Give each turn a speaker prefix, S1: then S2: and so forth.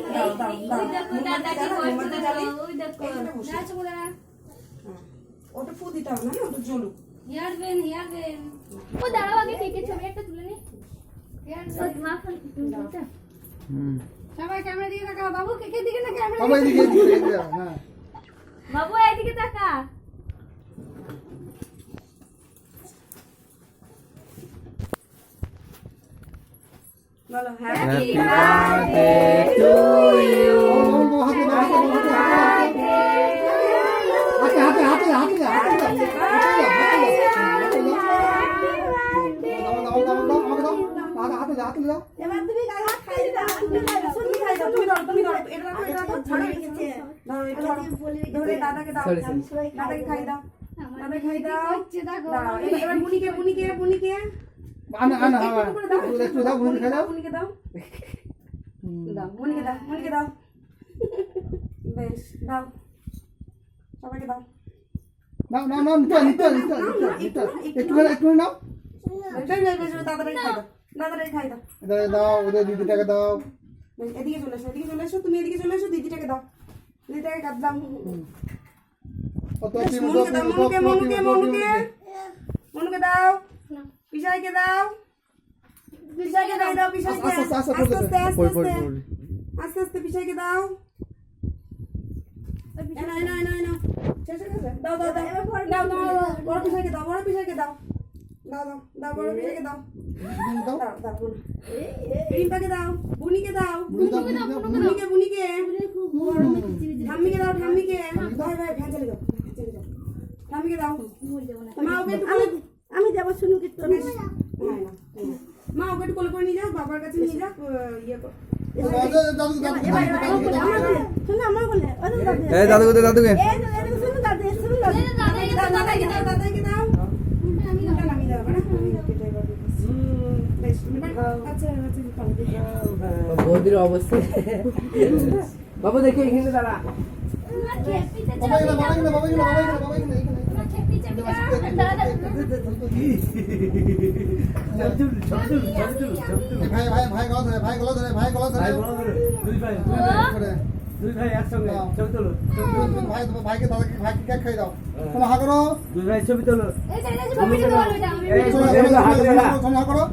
S1: দাও দাও দাও মোমবাতি জ্বালি ওটা ফু দিতে হবে না ওটা জ্বলুক
S2: ও দাঁড়াও আগে কেকের ছবি একটা তুলে নি সবাই ক্যামেরা দিকে তাকাও বাবু কেকের দিকে না ক্যামেরা
S3: বাবা এদিকে হ্যাঁ
S2: বাবু এদিকে তাকা
S1: বলো
S4: Happy birthday to you.
S1: এবার তুমি গায়ে খাই দাও তুমি খাই দাও তুমি খাই দাও তুমি ধরো এটা রাখো ছাড়ো রেখেছে ধরো এটা ধরে দাদাকে দাও দাদাকে খাই দাও দাদাকে খাই দাও দাও এবার বুনিকে
S3: আনা একটু দাও বুনি খাই দাও
S1: বুনিকে দাও দাও বুনিকে দাও বেশ দাও সবাইকে দাও
S3: না নিতে একটু নাও
S1: দাদাটাই খাই দাও
S3: দাও ওদের দিদিটাকে দাও
S1: এদিকে চলে এসো তুমি এদিকে চলে এসো দিদিটাকে দাও দিদিটাকে কাট দাও মনুকে দাও পিসাইকে দাও খাই দাও পিসাইকে আস্তে পিসাইকে দাও দাও বড় পিসাইকে দাও বড় পিসাইকে দাও বড় পিসাইকে দাও রিম্পাকে দাও বুনিকে দাও বুনিকে ঠাম্মিকে দাও ঠাম্মিকে ভাই ফ্যান চালিয়ে দাও ঠাম্মিকে দাও মা ওকে আমি যাবো শুনু কীর্তন মা ওকে একটু কোলে করে নিয়ে যাও বাবার কাছে নিয়ে যাও ইয়ে কর
S4: দাদুকে
S1: দাদাকে দাও
S4: বৌদির অবস্থা বাবু দেখে এখানে দাঁড়া
S3: ভাই গলা ধরে
S5: দুই ভাই একসঙ্গে ছবি তোলো
S3: ভাইকে দাদাকে ভাইকে কেক খাই দাও তোমরা হা করো
S5: দুই ভাই ছবি তোলো
S2: এই যে ভাবি তো বলবে
S3: তোমরা হা করো